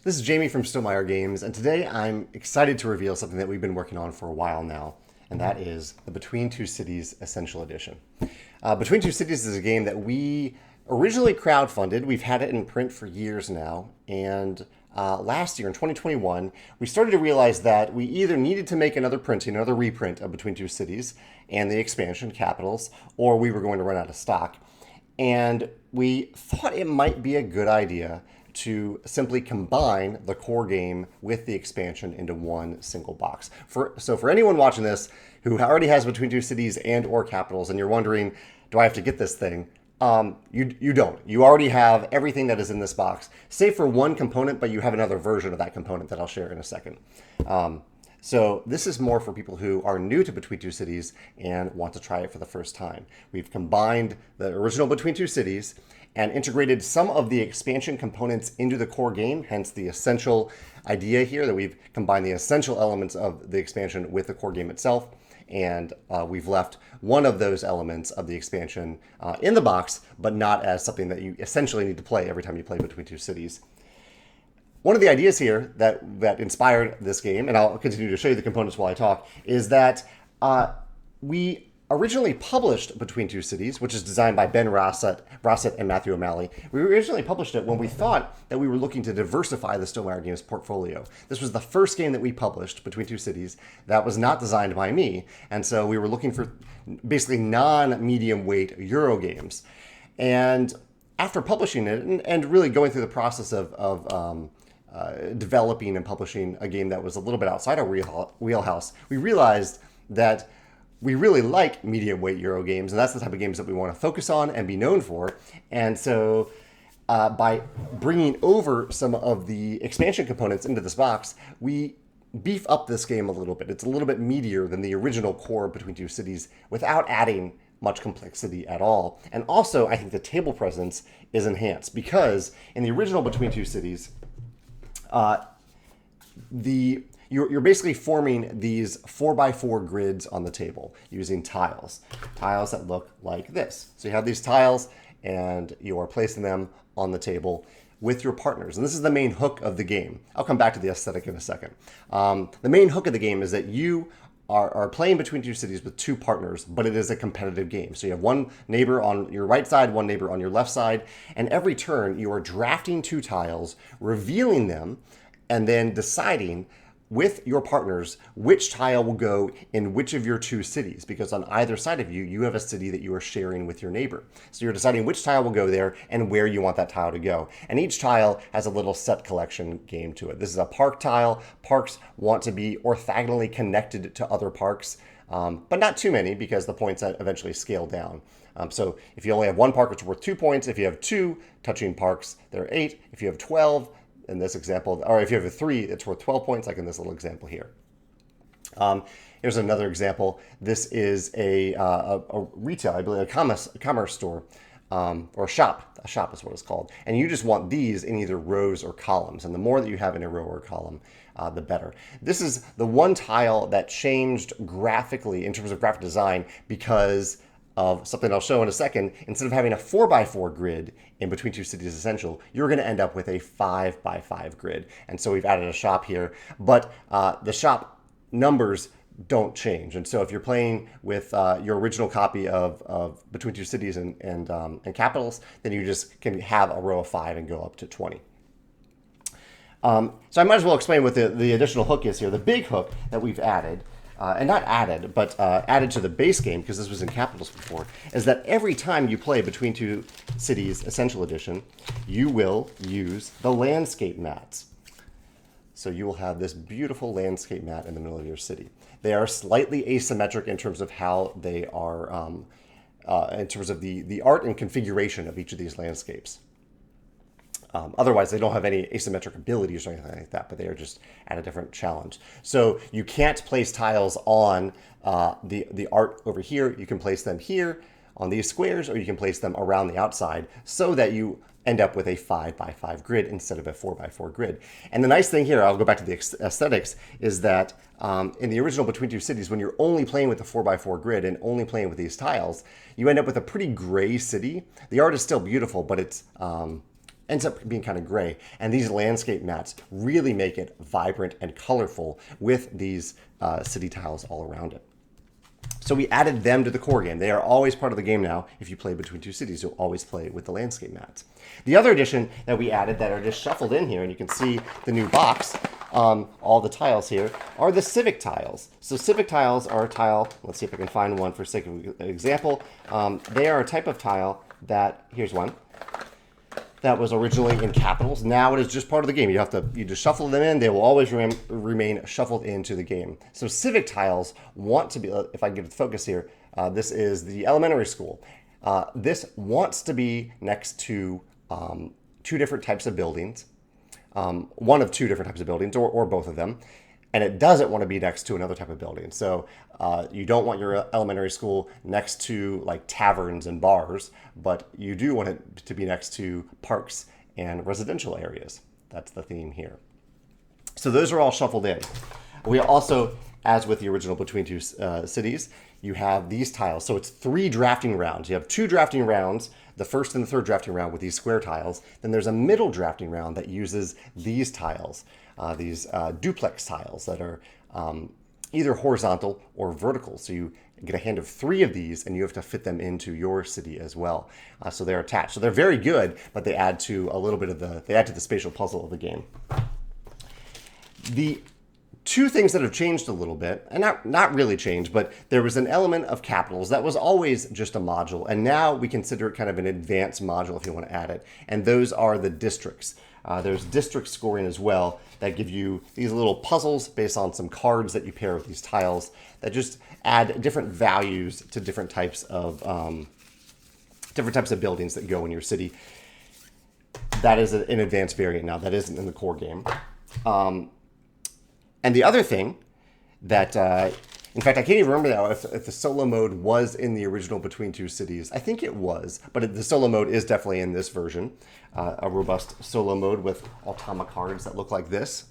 This is Jamie from Stonemaier Games, and today I'm excited to reveal something that we've been working on for a while now, and that is the Between Two Cities Essential Edition. Between Two Cities is a game that we originally crowdfunded. We've had it in print for years now, and last year in 2021, we started to realize that we either needed to make another printing, another reprint of Between Two Cities and the expansion Capitals, or we were going to run out of stock. And we thought it might be a good idea to simply combine the core game with the expansion into one single box. So for anyone watching this who already has Between Two Cities and or Capitals, and you're wondering, do I have to get this thing? You don't. You already have everything that is in this box, save for one component, but you have another version of that component that I'll share in a second. So this is more for people who are new to Between Two Cities and want to try it for the first time. We've combined the original Between Two Cities and integrated some of the expansion components into the core game, hence the essential idea here that we've combined the essential elements of the expansion with the core game itself. And we've left one of those elements of the expansion in the box, but not as something that you essentially need to play every time you play Between Two Cities. One of the ideas here that inspired this game, and I'll continue to show you the components while I talk, is that we originally published Between Two Cities, which is designed by Ben Rossett and Matthew O'Malley. We originally published it when we thought that we were looking to diversify the Stonemaier Games portfolio. This was the first game that we published, Between Two Cities, that was not designed by me, and so we were looking for basically non-medium weight Euro games. And after publishing it and really going through the process of developing and publishing a game that was a little bit outside our wheelhouse, we realized that we really like medium weight Euro games, and that's the type of games that we want to focus on and be known for. And so by bringing over some of the expansion components into this box, we beef up this game a little bit. It's a little bit meatier than the original core Between Two Cities without adding much complexity at all. And also, I think the table presence is enhanced because in the original Between Two Cities, you're basically forming these 4x4 grids on the table using tiles that look like this. So you have these tiles and you are placing them on the table with your partners. And this is the main hook of the game. I'll come back to the aesthetic in a second. The main hook of the game is that you are playing Between Two Cities with two partners, but it is a competitive game. So you have one neighbor on your right side, one neighbor on your left side, and every turn you are drafting two tiles, revealing them, and then deciding with your partners which tile will go in which of your two cities, because on either side of you, you have a city that you are sharing with your neighbor. So you're deciding which tile will go there and where you want that tile to go. And each tile has a little set collection game to it. This is a park tile. Parks want to be orthogonally connected to other parks, but not too many because the points eventually scale down. So if you only have one park, it's worth 2 points. If you have two touching parks, they're 8. If you have 12, in this example, or if you have a 3, it's worth 12 points, like in this little example here. Here's another example. This is a retail, I believe, a commerce store, or a shop. A shop is what it's called. And you just want these in either rows or columns. And the more that you have in a row or column, the better. This is the one tile that changed graphically in terms of graphic design because of something I'll show in a second. Instead of having a 4x4 grid in Between Two Cities Essential, you're going to end up with a 5x5 grid. And so we've added a shop here, but the shop numbers don't change. And so if you're playing with your original copy of Between Two Cities and Capitals, then you just can have a row of 5 and go up to 20. So I might as well explain what the additional hook is here. The big hook that we've added, and not added, but added to the base game, because this was in Capitals before, is that every time you play Between Two Cities Essential Edition, you will use the landscape mats. So you will have this beautiful landscape mat in the middle of your city. They are slightly asymmetric in terms of how they are, in terms of the art and configuration of each of these landscapes. Otherwise, they don't have any asymmetric abilities or anything like that, but they are just at a different challenge. So you can't place tiles on the art over here. You can place them here on these squares, or you can place them around the outside so that you end up with a 5x5 grid instead of a 4x4 grid. And the nice thing here, I'll go back to the aesthetics, is that in the original Between Two Cities, when you're only playing with the 4x4 grid and only playing with these tiles, you end up with a pretty gray city. The art is still beautiful, but ends up being kind of gray. And these landscape mats really make it vibrant and colorful with these city tiles all around it. So we added them to the core game. They are always part of the game now. If you play Between Two Cities, you'll always play with the landscape mats. The other addition that we added that are just shuffled in here, and you can see the new box, all the tiles here, are the Civic Tiles. So Civic Tiles are a tile, let's see if I can find one for sake of example. They are a type of tile that, here's one, that was originally in capitals. Now it is just part of the game. You just shuffle them in. They will always remain shuffled into the game. So Civic Tiles want to be, if I can get the focus here, this is the elementary school. This wants to be next to two different types of buildings, one of two different types of buildings, or both of them. And it doesn't want to be next to another type of building. So you don't want your elementary school next to like taverns and bars, but you do want it to be next to parks and residential areas. That's the theme here. So those are all shuffled in. We also, as with the original Between Two Cities, you have these tiles. So it's 3 drafting rounds. You have 2 drafting rounds, the first and the third drafting round with these square tiles. Then there's a middle drafting round that uses these tiles, these duplex tiles that are either horizontal or vertical. So you get a hand of 3 of these and you have to fit them into your city as well. So they're attached. So they're very good, but they add to a little bit of the spatial puzzle of the game. The 2 things that have changed a little bit, and not really changed, but there was an element of capitals that was always just a module, and now we consider it kind of an advanced module if you want to add it, and those are the districts. There's district scoring as well that give you these little puzzles based on some cards that you pair with these tiles that just add different values to different types of buildings that go in your city. That is an advanced variant now. That isn't in the core game. And the other thing that, in fact, I can't even remember now if the solo mode was in the original Between Two Cities. I think it was, but the solo mode is definitely in this version. A robust solo mode with Automa cards that look like this.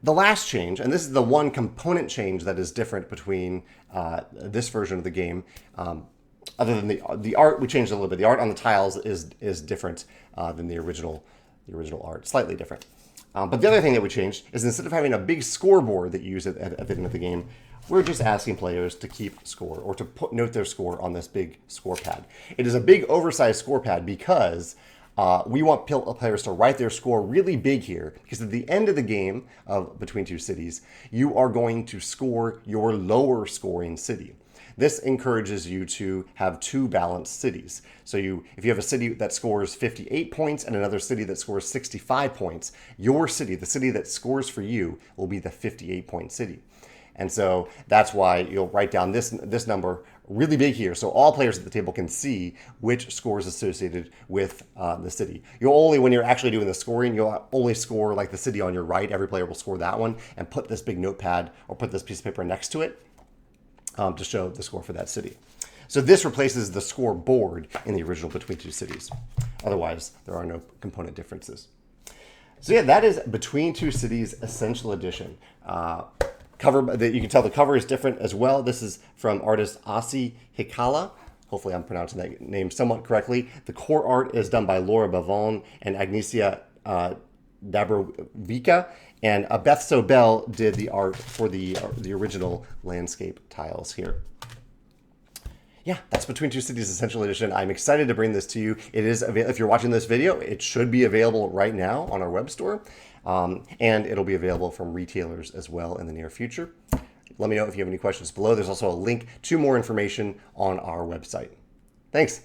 The last change, and this is the one component change that is different between this version of the game, other than the art, we changed a little bit. The art on the tiles is different than the original art, slightly different. But the other thing that we changed is instead of having a big scoreboard that you use at the end of the game, we're just asking players to keep score or to note their score on this big score pad. It is a big oversized score pad because we want players to write their score really big here, because at the end of the game of Between Two Cities, you are going to score your lower scoring city. This encourages you to have 2 balanced cities. So if you have a city that scores 58 points and another city that scores 65 points, your city, the city that scores for you, will be the 58-point city. And so that's why you'll write down this number really big here, so all players at the table can see which score is associated with the city. When you're actually doing the scoring, you'll only score like the city on your right. Every player will score that one and put this big notepad or put this piece of paper next to it to show the score for that city. So this replaces the scoreboard in the original Between Two Cities. Otherwise, there are no component differences. So yeah, that is Between Two Cities Essential Edition. You can tell the cover is different as well. This is from artist Asi Hikala. Hopefully I'm pronouncing that name somewhat correctly. The core art is done by Laura Bavon and Agnesia Dabrovica, and Beth Sobel did the art for the original landscape tiles here. Yeah, that's Between Two Cities Essential Edition. I'm excited to bring this to you. It is if you're watching this video, it should be available right now on our web store, and it'll be available from retailers as well in the near future. Let me know if you have any questions below. There's also a link to more information on our website. Thanks.